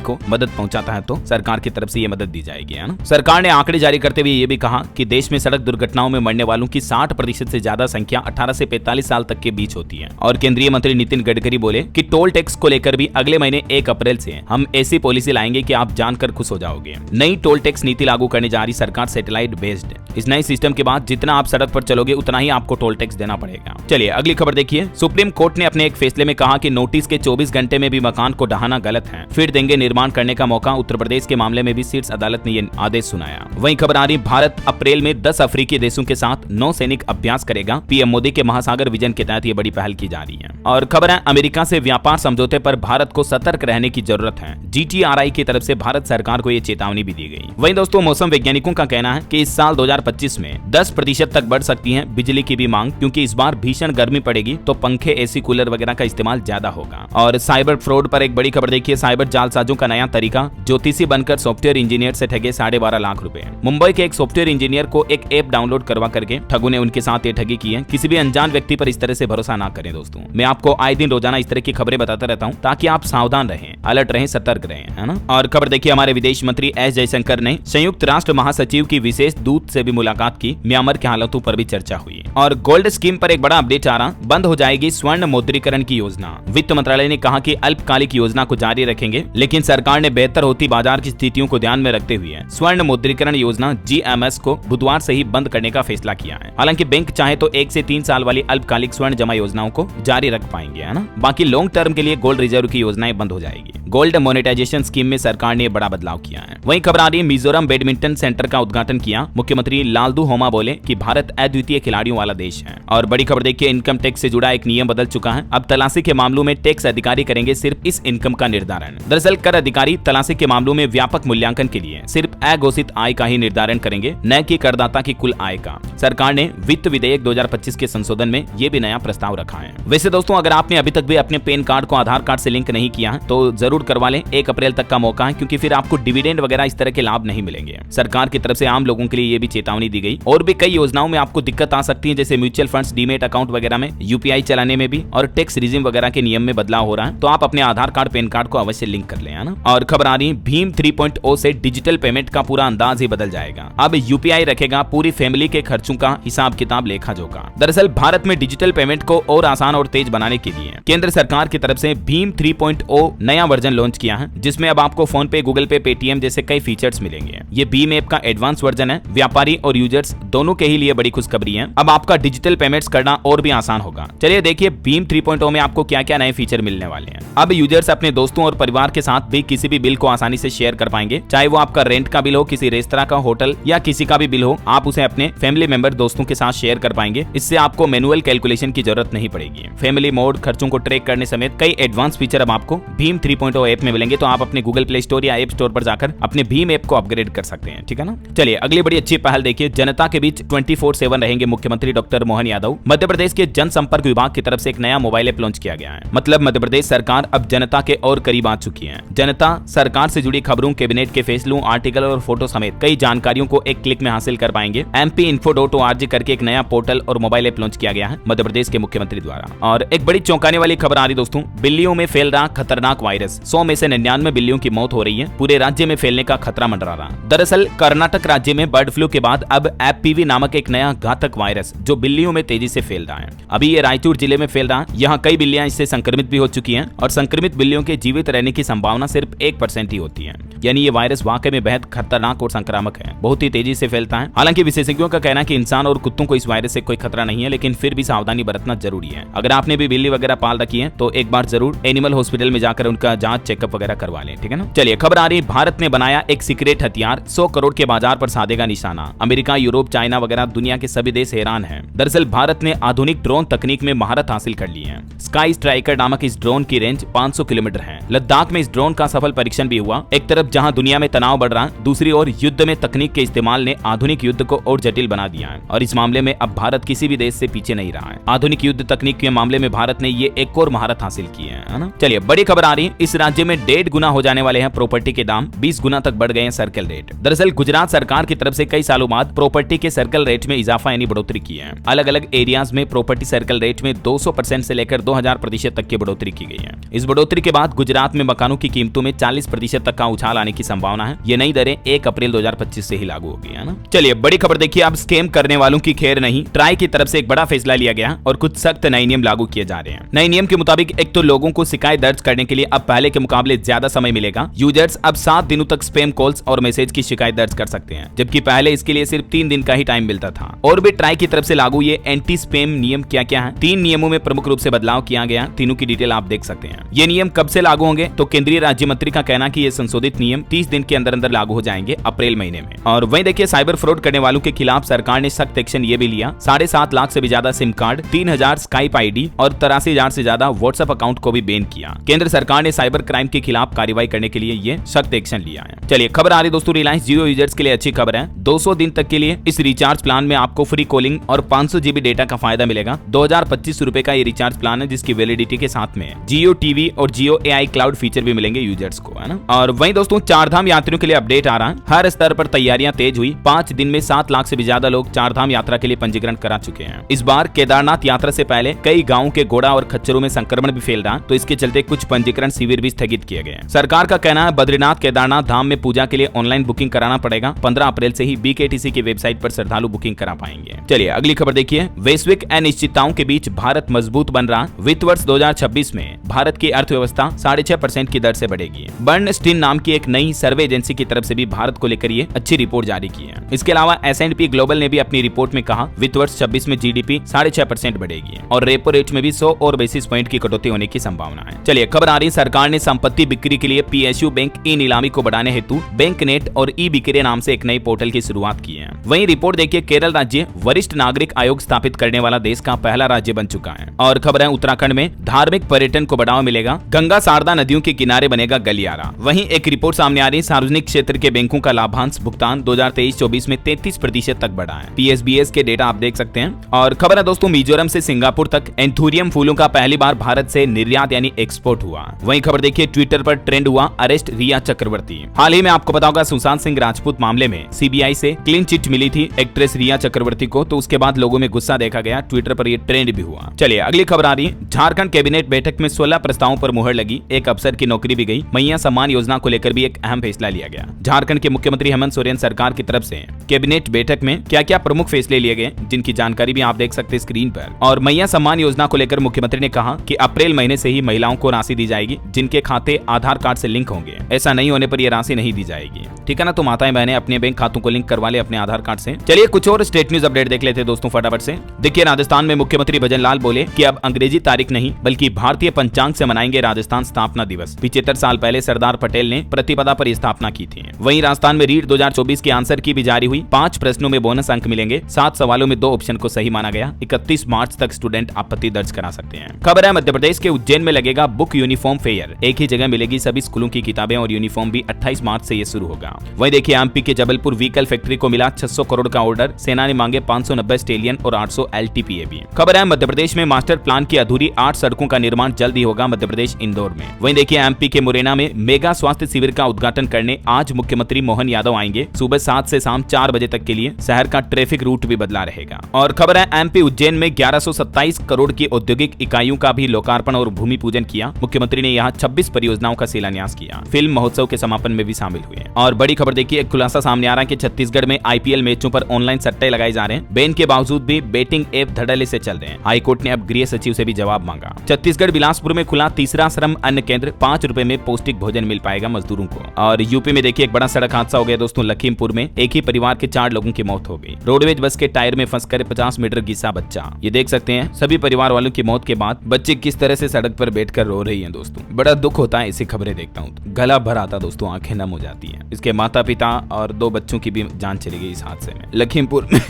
को मदद पहुंचाता है तो सरकार की तरफ से ये मदद दी जाएगी, है ना। सरकार ने आंकड़े जारी करते हुए ये भी कहा कि देश में सड़क दुर्घटनाओं में मरने वालों की 60% से ज्यादा संख्या 18 से 45 साल तक के बीच होती है। और केंद्रीय मंत्री नितिन गडकरी बोले कि टोल टैक्स को लेकर भी अगले महीने 1 अप्रैल से हम ऐसी पॉलिसी लाएंगे कि आप जानकर खुश हो जाओगे। नई टोल टैक्स नीति लागू करने जा रही सरकार सैटेलाइट बेस्ड। इस नए सिस्टम के बाद जितना आप सड़क पर चलोगे उतना ही आपको टोल टैक्स देना पड़ेगा। चलिए अगली खबर देखिए। सुप्रीम कोर्ट ने अपने एक फैसले में कहा कि नोटिस के 24 घंटे में भी मकान को ढहाना गलत है, फिर देंगे निर्माण करने का मौका। उत्तर प्रदेश के मामले में भी शीर्ष अदालत ने ये आदेश सुनाया। वहीं खबर आ रही, भारत अप्रैल में 10 अफ्रीकी देशों के साथ नौसैनिक अभ्यास करेगा। पीएम मोदी के महासागर विजन के तहत ये बड़ी पहल की जा रही है। और खबर है, अमेरिका से व्यापार समझौते पर भारत को सतर्क रहने की जरूरत है। GTRI की तरफ से भारत सरकार को ये चेतावनी भी दी गई। वहीं दोस्तों, मौसम वैज्ञानिकों का कहना है कि इस साल 2025 में 10% तक बढ़ सकती है बिजली की भी मांग, क्योंकि इस बार भीषण गर्मी पड़ेगी तो पंखे, एसी, कूलर वगैरह का इस्तेमाल ज्यादा होगा। और साइबर फ्रॉड पर एक बड़ी खबर देखिए। साइबर जालसाजों का नया तरीका, ज्योतिषी बनकर सॉफ्टवेयर इंजीनियर से ठगे 12.5 लाख रुपए। मुंबई के एक सॉफ्टवेयर इंजीनियर को एक ऐप डाउनलोड करवा करके ठगों ने उनके साथ ये ठगी की है। किसी भी अनजान व्यक्ति पर इस तरह से भरोसा ना करें दोस्तों। मैं आपको आए दिन रोजाना इस तरह की खबरें बताता रहता हूँ ताकि आप सावधान रहें, अलर्ट रहें, सतर्क रहें, है ना। और खबर देखिए, हमारे विदेश मंत्री एस जयशंकर ने संयुक्त राष्ट्र महासचिव की विशेष दूत से भी मुलाकात की। म्यांमार के हालातों पर भी चर्चा हुई। और गोल्ड स्कीम पर एक बड़ा अपडेट आ रहा, बंद हो जाएगी स्वर्ण मुद्रीकरण की योजना। वित्त मंत्रालय ने कहा कि अल्पकालिक योजना को जारी रखेंगे, लेकिन सरकार ने बेहतर होती बाजार की स्थितियों को ध्यान में रखते हुए स्वर्ण मुद्रीकरण योजना GMS को बुधवार से ही बंद करने का फैसला किया है। हालांकि बैंक चाहे तो 1 से 3 साल वाली अल्पकालिक स्वर्ण जमा योजनाओं को जारी रख पाएंगे, है ना। बाकी लॉन्ग टर्म के लिए गोल्ड रिजर्व की योजनाएं बंद हो जाएगी। गोल्ड मोनेटाइजेशन स्कीम में सरकार ने बड़ा बदलाव किया है। वहीं खबर आ रही है, मिजोरम बैडमिंटन सेंटर का उद्घाटन किया। मुख्यमंत्री लालदू होमा बोले कि भारत अद्वितीय खिलाड़ियों वाला देश है। और बड़ी खबर देखिए, इनकम टैक्स से जुड़ा एक नियम बदल चुका है। अब तलाशी के मामलों में टैक्स अधिकारी करेंगे सिर्फ इस इनकम का निर्धारण। दरअसल कर अधिकारी तलाशी के मामलों में व्यापक मूल्यांकन के लिए सिर्फ अघोषित आय का ही निर्धारण करेंगे, न कि करदाता की कुल आय का। सरकार ने वित्त विधेयक 2025 के संशोधन में ये भी नया प्रस्ताव रखा है। वैसे दोस्तों, अगर आपने अभी तक भी अपने पैन कार्ड को आधार कार्ड से लिंक नहीं किया है तो जरूर करवा लें। 1 अप्रैल तक का मौका है, क्योंकि फिर आपको डिविडेंड वगैरह इस तरह के लाभ नहीं मिलेंगे। सरकार की तरफ से आम लोगों के लिए ये भी चेतावनी दी गई। और भी कई योजनाओं में आपको दिक्कत आ सकती है, जैसे म्यूचुअल फंड्स, डीमेट अकाउंट वगैरह में, UPI चलाने में भी, और टैक्स रिजिम वगैरह के नियम में बदलाव हो रहा है। तो आप अपने आधार कार्ड, पैन कार्ड को अवश्य लिंक कर लें, है ना। और खबर आ रही है, भीम 3.0 से डिजिटल पेमेंट का पूरा अंदाज ही बदल जाएगा। अब UPI रखेगा पूरी फैमिली के खर्चों का हिसाब किताब, लेखा जोखा। दरअसल भारत में डिजिटल पेमेंट को और आसान और तेज बनाने के लिए केंद्र सरकार की तरफ से भीम 3.0 नया वर्जन लॉन्च किया है, जिसमें अब आपको फोन पे, गूगल पे, पेटीएम जैसे कई फीचर्स मिलेंगे। ये भीम ऐप का एडवांस वर्जन है। व्यापारी और यूजर्स दोनों के ही लिए बड़ी खुशखबरी है। अब आपका डिजिटल पेमेंट्स करना और भी आसान होगा। चलिए देखिए भीम 3.0 में आपको क्या क्या नए फीचर मिलने वाले हैं। अब यूजर्स अपने दोस्तों और परिवार के साथ भी किसी भी बिल को आसानी से शेयर कर पाएंगे, चाहे वो आपका रेंट का बिल हो, किसी रेस्तरां का, होटल या किसी का भी बिल हो, आप उसे अपने फैमिली मेंबर, दोस्तों के साथ शेयर कर पाएंगे। इससे आपको मैनुअल कैलकुलेशन की जरूरत नहीं पड़ेगी। फैमिली मोड, खर्चों को ट्रैक करने समेत कई एडवांस फीचर अब आपको भीम 3.0 ऐप में मिलेंगे। तो आप अपने गूगल प्ले स्टोर या ऐप स्टोर पर जाकर अपने भीम ऐप को अपग्रेड कर सकते हैं, ठीक है ना। चलिए अगली बड़ी अच्छी पहल देखिए, जनता के बीच 24/7 रहेंगे मुख्यमंत्री डॉक्टर मोहन यादव। मध्य प्रदेश के जनसंपर्क विभाग की तरफ से एक नया मोबाइल ऐप लॉन्च किया गया है। मतलब मध्य प्रदेश सरकार अब जनता के और करीब आ चुकी है। जनता सरकार से जुड़ी खबरों, कैबिनेट के फैसलों, आर्टिकल और फोटो समेत कई जानकारियों को एक क्लिक में हासिल कर पाएंगे। mp-info.org करके एक नया पोर्टल और मोबाइल ऐप लॉन्च किया गया है मध्य प्रदेश के मुख्यमंत्री द्वारा। और एक बड़ी चौंकाने वाली खबर आ रही दोस्तों, बिल्लियों में फैल रहा खतरनाक वायरस। 100 में से 99 बिल्लियों की मौत हो रही है। पूरे राज्य में फैलने का खतरा मंडरा रहा। दरअसल कर्नाटक राज्य में बर्ड फ्लू के बाद अब FPV नामक एक नया घातक वायरस जो बिल्लियों में तेजी से फैल रहा है। अभी ये रायचूर जिले में फैल रहा है। यहाँ कई बिल्लियां इससे संक्रमित भी हो चुकी हैं और संक्रमित बिल्लियों के जीवित रहने की संभावना सिर्फ 1% ही होती है। यानी ये वायरस वाकई में बेहद खतरनाक और संक्रामक है, बहुत ही तेजी से फैलता है। हालांकि विशेषज्ञों का कहना है कि इंसान और कुत्तों को इस वायरस से कोई खतरा नहीं है, लेकिन फिर भी सावधानी बरतना जरूरी है। अगर आपने भी बिल्ली वगैरह पाल रखी है तो एक बार जरूर एनिमल हॉस्पिटल में जाकर उनका जांच, चेकअप वगैरह करवा लें, ठीक है ना। चलिए खबर आ रही, भारत ने बनाया एक सीक्रेट हथियार, 100 करोड़ के बाजार पर साधेगा निशाना। अमेरिका, यूरोप, चाइना वगैरह दुनिया के सभी देश हैरान हैं। दरअसल भारत ने आधुनिक ड्रोन तकनीक में महारत हासिल कर ली है। स्काई स्ट्राइकर नामक इस ड्रोन की रेंज 500 किलोमीटर है। लद्दाख में इस ड्रोन का सफल परीक्षण भी हुआ। एक तरफ जहां दुनिया में तनाव बढ़ रहा है, दूसरी ओर युद्ध में तकनीक के इस्तेमाल ने आधुनिक युद्ध को और जटिल बना दिया है और इस मामले में अब भारत किसी भी देश से पीछे नहीं रहा है। आधुनिक युद्ध तकनीक के मामले में भारत ने ये एक और महारत हासिल की है ना। चलिए बड़ी खबर आ रही है, इस राज्य में 1.5 गुना हो जाने वाले हैं प्रॉपर्टी के दाम, 20 गुना तक बढ़ गए हैं सर्कल रेट। दरअसल गुजरात सरकार की तरफ से कई सालों बाद प्रॉपर्टी के सर्कल रेट में इजाफा यानी बढ़ोतरी की है। अलग अलग एरियाज में प्रॉपर्टी सर्कल रेट में 200% से लेकर 2000% तक की बढ़ोतरी की गई है। इस बढ़ोतरी के बाद गुजरात में मकानों की कीमतों में 40% तक का उछाल आने की संभावना है। ये नई दरें 1 अप्रैल 2025 से ही लागू होगी, है ना। चलिए बड़ी खबर देखिए, अब स्कैम करने वालों की खैर नहीं, ट्राई की तरफ से एक बड़ा फैसला लिया गया और कुछ सख्त नए नियम लागू किए जा रहे हैं। नए नियम के मुताबिक एक तो लोगों को शिकायत दर्ज करने के लिए अब पहले के मुकाबले ज्यादा समय मिलेगा। यूजर्स अब 7 दिनों तक स्पैम कॉल्स और मैसेज की शिकायत दर्ज कर सकते हैं, जबकि पहले इसके लिए सिर्फ 3 दिन का ही टाइम मिलता था। और भी ट्राई की तरफ से लागू ये एंटी स्पैम नियम क्या क्या है। 3 नियमों में प्रमुख रूप से बदलाव किया गया, तीनों की डिटेल आप देख सकते हैं। ये नियम कब से लागू होंगे, तो केंद्रीय राज्य मंत्री का कहना कि ये संशोधित नियम 30 दिन के अंदर अंदर लागू हो जाएंगे, अप्रैल महीने में। और वहीं देखिए साइबर फ्रॉड करने वालों के खिलाफ सरकार ने सख्त एक्शन ये भी लिया। 7.5 लाख से भी ज्यादा सिम कार्ड, 3000 स्काइप आईडी और 83,000 से ज्यादा व्हाट्सएप अकाउंट को भी बैन किया। केंद्र सरकार ने साइबर क्राइम के खिलाफ कार्रवाई करने के लिए ये सख्त एक्शन लिया है। चलिए खबर आ रही दोस्तों, रिलायंस जियो यूजर्स के लिए अच्छी खबर है। 200 दिन तक के लिए इस रिचार्ज प्लान में आपको फ्री कॉलिंग और 500 GB डेटा का फायदा मिलेगा। 2025 रुपए का ये रिचार्ज प्लान है, जिसकी वैलिडिटी के साथ में जियो टीवी और जियो AI क्लाउड फीचर भी मिलेंगे यूजर्स को, है ना। और वहीं दोस्तों चारधाम यात्रियों के लिए अपडेट आ रहा है। हर स्तर पर तैयारियां तेज हुई। 5 दिन में 7 लाख से भी ज्यादा लोग चारधाम यात्रा के लिए पंजीकरण करा चुके हैं। इस बार केदारनाथ यात्रा से पहले कई गाँव के घोड़ा और खच्चरों में संक्रमण भी फैल रहा, तो इसके चलते कुछ पंजीकरण शिविर भी स्थगित किए गए। सरकार का कहना है बद्रीनाथ केदारनाथ धाम में पूजा के लिए ऑनलाइन बुकिंग कराना पड़ेगा। 15 अप्रैल से ही BKTC की वेबसाइट पर श्रद्धालु बुकिंग करा पाएंगे। चलिए अगली खबर देखिए, वैश्विक अनिश्चितताओं के बीच भारत मजबूत बन रहा। वित्त वर्ष 2026 में भारत की अर्थव्यवस्था 6.5% की दर से बढ़ेगी। बर्नस्टीन नाम की एक नई सर्वे एजेंसी की तरफ से भी भारत को लेकर ये अच्छी रिपोर्ट जारी की है। इसके अलावा S&P ग्लोबल ने भी अपनी रिपोर्ट में कहा वित्त वर्ष 26 में GDP 6.5% बढ़ेगी और रेपो रेट में भी 100 और बेसिस पॉइंट की कटौती होने की संभावना है। चलिए खबर आ रही, सरकार ने संपत्ति बिक्री के लिए PSU बैंक ई नीलामी को बढ़ाने हेतु बैंक नेट और ई बिक्री नाम से एक नई पोर्टल की शुरुआत की है। वहीं रिपोर्ट देखिए, केरल राज्य वरिष्ठ नागरिक आयोग स्थापित करने वाला देश का पहला राज्य बन चुका है। और खबर है उत्तराखंड में धार्मिक पर्यटन को बढ़ावा मिलेगा। गंगा शारदा नदियों के किनारे बनेगा गलियारा। वहीं एक रिपोर्ट सामने आ रही, सार्वजनिक क्षेत्र के बैंकों का लाभांश भुगतान 2023-24 में 33% तक बढ़ा है। PSBS के डेटा आप देख सकते हैं। और खबर है दोस्तों, मिजोरम से सिंगापुर तक एंथूरियम फूलों का पहली बार भारत से निर्यात यानी एक्सपोर्ट हुआ। वहीं खबर देखिए, ट्विटर पर ट्रेंड हुआ अरेस्ट रिया चक्रवर्ती। हाल ही में आपको पता होगा सुशांत सिंह राजपूत मामले में CBI से क्लीन चिट मिली थी एक्ट्रेस रिया चक्रवर्ती को, तो उसके बाद लोगों में गुस्सा देखा गया, ट्विटर पर ये ट्रेंड भी हुआ। चलिए अगली खबर आ रही है, झारखंड कैबिनेट बैठक में 16 प्रस्तावों पर मुहर लगी, एक अफसर की नौकरी भी गई। मैया सम्मान योजना को लेकर भी एक अहम फैसला लिया गया। झारखंड के मुख्यमंत्री हेमंत सोरेन सरकार की तरफ से कैबिनेट बैठक में क्या क्या प्रमुख फैसले लिए गए, जिनकी जानकारी भी आप देख सकते हैं स्क्रीन पर। और मैया सम्मान योजना को लेकर मुख्यमंत्री ने कहा कि अप्रैल महीने से ही महिलाओं को राशि दी जाएगी जिनके खाते आधार कार्ड से लिंक होंगे। ऐसा नहीं होने पर यह राशि नहीं दी जाएगी, ठीक है ना। तो माताएं बहनें अपने बैंक खातों को लिंक करवा ले अपने आधार कार्ड से। चलिए कुछ और स्टेट न्यूज अपडेट देख लेते हैं दोस्तों फटाफट से। देखिए राजस्थान में मुख्यमंत्री भजन लाल बोले कि अब अंग्रेजी तारीख नहीं बल्कि भारतीय पंचांग से मनाएंगे राजस्थान स्थापना दिवस। 75 साल पहले सरदार पटेल ने प्रतिपदा पर स्थापना की थी। वहीं राजस्थान में रीट 2024 के आंसर की भी जारी हुई। 5 प्रश्नों में बोनस अंक मिलेंगे। 7 सवालों में 2 ऑप्शन को सही माना गया। 31 मार्च तक स्टूडेंट आपत्ति दर्ज करा सकते हैं। खबर है मध्य प्रदेश के उज्जैन में लगेगा बुक यूनिफॉर्म फेयर। एक ही जगह मिलेगी सभी स्कूलों की किताबें और यूनिफॉर्म भी। 28 मार्च से ये शुरू होगा। वहीं देखिए MP के जबलपुर व्हीकल फैक्ट्री को मिला 600 करोड़ का ऑर्डर। सेना ने मांगे 590 स्टेलियन और 800 LTPA भी। खबर है मध्य प्रदेश में मास्टर प्लान की अधूरी 8 सड़कों का निर्माण जल्द ही होगा मध्य प्रदेश इंदौर में। वहीं देखिए MP के मुरैना में मेगा स्वास्थ्य शिविर का उद्घाटन करने आज मुख्यमंत्री मोहन यादव आएंगे। सुबह 7 से शाम 4 बजे तक के लिए शहर का ट्रैफिक रूट भी बदला रहेगा। और खबर है MP उज्जैन में 1127 करोड़ की औद्योगिक इकाइयों का भी लोकार्पण और भूमि पूजन किया। मुख्यमंत्री ने यहाँ 26 परियोजनाओं का शिलान्यास किया। फिल्म महोत्सव के समापन में भी शामिल हुए। और बड़ी खबर देखिए, एक खुलासा सामने आ रहा है कि छत्तीसगढ़ में IPL मैचों पर ऑनलाइन सट्टे लगाए जा रहे हैं। बैन के बावजूद भी बेटिंग ऐप धड़ल्ले से चल रहे हैं। हाईकोर्ट ने अब गृह सचिव से भी जवाब मांगा। छत्तीसगढ़ बिलासपुर में खुला तीसरा श्रम अन्न केंद्र। 5 रुपए में पौष्टिक भोजन मिल पाएगा मजदूरों को। और यूपी में देखिए एक बड़ा सड़क हादसा हो गया दोस्तों। लखीमपुर में एक ही परिवार के 4 लोगों की मौत हो गई। रोडवेज बस के टायर में फंसकर 50 मीटर गिसा बच्चा। ये देख सकते हैं सभी परिवार वालों की मौत के बाद बच्चे किस तरह से सड़क पर बैठकर रो रही हैं दोस्तों। बड़ा दुख होता है ऐसी खबरें देखता हूँ तो गला भर आता दोस्तों, आंखें नम हो जाती हैं। इसके माता पिता और 2 बच्चों की भी जान चली गई इस हादसे में। लखीमपुर में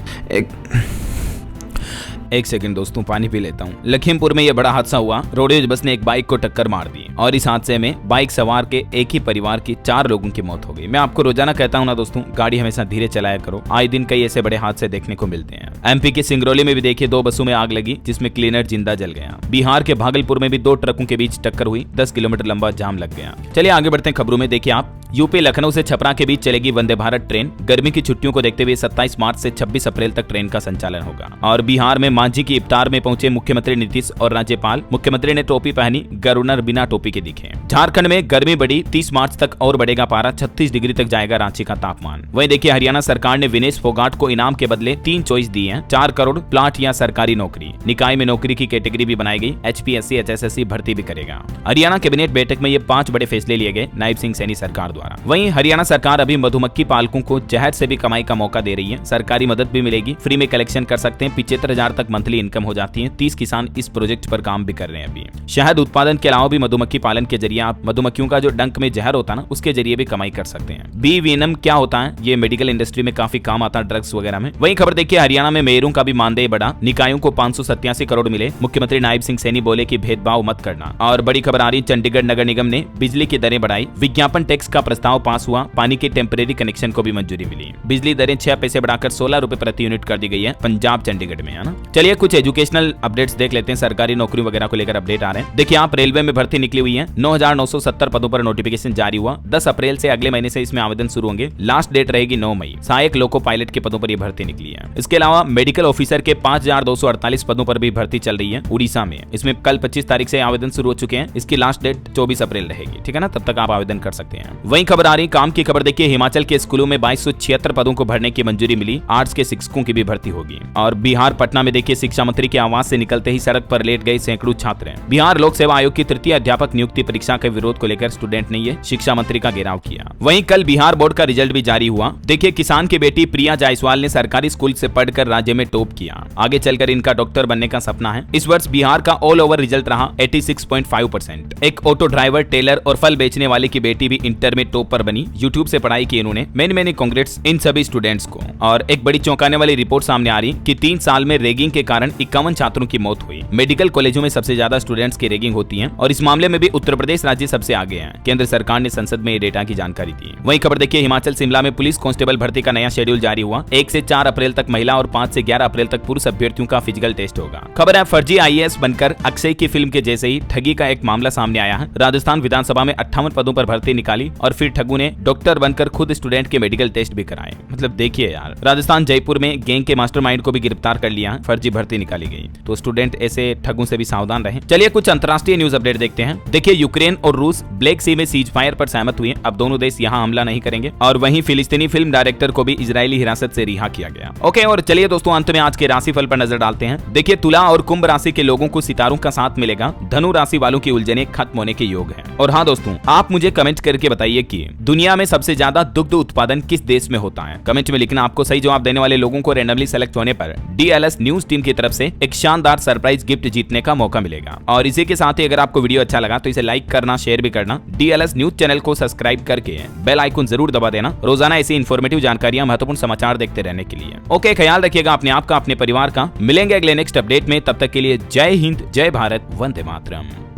एक सेकंड दोस्तों, पानी पी लेता हूँ। लखीमपुर में यह बड़ा हादसा हुआ। रोडवेज बस ने एक बाइक को टक्कर मार दी और इस हादसे में बाइक सवार के एक ही परिवार की 4 लोगों की मौत हो गई। मैं आपको रोजाना कहता हूँ ना दोस्तों, गाड़ी हमेशा धीरे चलाया करो। आए दिन कई ऐसे बड़े हादसे देखने को मिलते हैं। एमपी के सिंगरौली में भी देखिए 2 बसों में आग लगी, जिसमें क्लीनर जिंदा जल गया। बिहार के भागलपुर में भी 2 ट्रकों के बीच टक्कर हुई, 10 किलोमीटर लंबा जाम लग गया। चलिए आगे बढ़ते हैं खबरों में। देखिए आप, यूपी लखनऊ से छपरा के बीच चलेगी वंदे भारत ट्रेन। गर्मी की छुट्टियों को देखते हुए 27 मार्च से 26 अप्रैल तक ट्रेन का संचालन होगा। और बिहार में मांझी की इफ्तार में पहुंचे मुख्यमंत्री नीतीश और राज्यपाल। मुख्यमंत्री ने टोपी पहनी, गवर्नर बिना टोपी के दिखे। झारखंड में गर्मी बढ़ी, 30 मार्च तक और बढ़ेगा पारा, 36 डिग्री तक जाएगा रांची का तापमान। वहीं देखिए हरियाणा सरकार ने विनेश फोगाट को इनाम के बदले 3 चॉइस दी है, 4 करोड़, प्लाट या सरकारी नौकरी। निकाय में नौकरी की कैटेगरी भी बनाई गई। HPSC HSSC भर्ती भी करेगा। हरियाणा कैबिनेट बैठक में ये 5 बड़े फैसले लिए गए नायब सिंह सैनी सरकार द्वारा। वहीं हरियाणा सरकार अभी मधुमक्खी पालकों को जहर से भी कमाई का मौका दे रही है। सरकारी मदद भी मिलेगी, फ्री में कलेक्शन कर सकते हैं। 75,000 तक मंथली इनकम हो जाती है। 30 किसान इस प्रोजेक्ट पर काम भी कर रहे हैं अभी। शहद उत्पादन के अलावा भी मधुमक्खी पालन के जरिए आप मधुमक्खियों का जो डंक में जहर होता है ना, उसके जरिए भी कमाई कर सकते हैं। बी वीनम क्या होता है? ये मेडिकल इंडस्ट्री में काफी काम आता है, ड्रग्स वगैरह में। वहीं खबर देखिए हरियाणा में मेयरों का भी मानदेय बढ़ा, निकायों को 587 करोड़ मिले। मुख्यमंत्री नायब सिंह सैनी बोले कि भेदभाव मत करना। और बड़ी खबर आ रही, चंडीगढ़ नगर निगम ने बिजली की दरें बढ़ाई। विज्ञापन टैक्स का प्रस्ताव पास हुआ। पानी के टेम्परेरी कनेक्शन को भी मंजूरी मिली। बिजली दरें 6 पैसे बढ़ाकर 16 रुपए प्रति यूनिट कर दी गई है पंजाब चंडीगढ़ में, है ना। चलिए कुछ एजुकेशनल अपडेट्स देख लेते हैं। सरकारी नौकरी वगैरह को लेकर अपडेट आ रहे हैं। देखिए आप, रेलवे में भर्ती निकली हुई है। 9,970 पदों पर नोटिफिकेशन जारी हुआ। 10 अप्रैल से अगले महीने से इसमें आवेदन शुरू होंगे। लास्ट डेट रहेगी 9 मई। सहायक लोको पायलट के पदों पर यह भर्ती निकली है। इसके अलावा मेडिकल ऑफिसर के 5,248 पदों पर भी भर्ती चल रही है उड़ीसा में। इसमें कल 25 तारीख से आवेदन शुरू हो चुके हैं। इसकी लास्ट डेट 24 अप्रैल रहेगी, ठीक है ना। तब तक आप आवेदन कर सकते हैं। वहीं खबर आ रही, काम की खबर देखिए, हिमाचल के स्कूलों में 2276 पदों को भरने की मंजूरी मिली। आर्ट्स के शिक्षकों की भी भर्ती होगी। और बिहार पटना में देखिए, शिक्षा मंत्री के आवास से निकलते ही सड़क पर लेट गए सैकड़ों छात्र। बिहार लोक सेवा आयोग की 3य अध्यापक नियुक्ति परीक्षा के विरोध को लेकर स्टूडेंट ने ये शिक्षा मंत्री का घेराव किया। वहीं कल बिहार बोर्ड का रिजल्ट भी जारी हुआ। देखिए किसान की बेटी प्रिया जायसवाल ने सरकारी स्कूल से पढ़कर राज्य में टॉप किया। आगे चलकर इनका डॉक्टर बनने का सपना है। इस वर्ष बिहार का ऑल ओवर रिजल्ट रहा 86.5%। एक ऑटो ड्राइवर, टेलर और फल बेचने वाले की बेटी भी इंटर में टॉप पर बनी। यूट्यूब से पढ़ाई की इन्होंने। मैनी कांग्रेट्स इन सभी स्टूडेंट्स को। और एक बड़ी चौंकाने वाली रिपोर्ट सामने आ रही कि 3 साल में रैगिंग के कारण 51 छात्रों की मौत हुई। मेडिकल कॉलेजों में सबसे ज्यादा स्टूडेंट्स की रैगिंग होती है और इस मामले में भी उत्तर प्रदेश राज्य सबसे आगे है। केंद्र सरकार ने संसद में ये डेटा की जानकारी दी। वहीं खबर देखिए, हिमाचल शिमला में पुलिस कांस्टेबल भर्ती का नया शेड्यूल जारी हुआ। 1 से 4 अप्रैल तक महिला और 5 से 11 अप्रैल तक पुरुष अभ्यर्थियों का फिजिकल टेस्ट होगा। खबर है, फर्जी IAS बनकर अक्षय की फिल्म के जैसे ही ठगी का एक मामला सामने आया है। राजस्थान विधानसभा में 58 पदों पर भर्ती निकाली और फिर ठगू ने डॉक्टर बनकर खुद स्टूडेंट के मेडिकल टेस्ट भी कराए। मतलब देखिए यार, राजस्थान जयपुर में गैंग के मास्टरमाइंड को भी गिरफ्तार कर लिया, फर्जी भर्ती निकाली गई। तो स्टूडेंट ऐसे ठगों से भी सावधान रहें। चलिए कुछ अंतर्राष्ट्रीय न्यूज अपडेट देखते हैं। देखिए यूक्रेन और रूस ब्लैक सी में सीज फायर पर सहमत हुए। अब दोनों देश यहां हमला नहीं करेंगे। और वहीं फिलिस्तीनी फिल्म डायरेक्टर को भी इजरायली हिरासत से रिहा किया गया। ओके, और चलिए दोस्तों अंत में आज के राशिफल पर नजर डालते हैं। देखिए तुला और कुंभ राशि के लोगों को सितारों का साथ मिलेगा। धनु राशि वालों की उलझने खत्म होने के योग है। और हाँ दोस्तों, आप मुझे कमेंट करके बताइए कि दुनिया में सबसे ज्यादा दुग्ध उत्पादन किस देश में होता है। कमेंट में लिखना। आपको सही जवाब देने वाले लोगों को रैंडमली सेलेक्ट होने पर DLS न्यूज टीम की तरफ से एक शानदार सरप्राइज गिफ्ट जीतने का मौका मिलेगा। और इसी के साथ ही अगर आपको वीडियो अच्छा लगा तो इसे लाइक करना, शेयर भी करना। DLS न्यूज चैनल को सब्सक्राइब करके बेल आइकन जरूर दबा देना, रोजाना ऐसी इंफॉर्मेटिव जानकारियां, महत्वपूर्ण समाचार देखते रहने के लिए। ओके, ख्याल रखिएगा अपने आप का, अपने परिवार का। मिलेंगे अगले नेक्स्ट अपडेट में। तब तक के लिए जय हिंद, जय भारत, वंदे मातरम।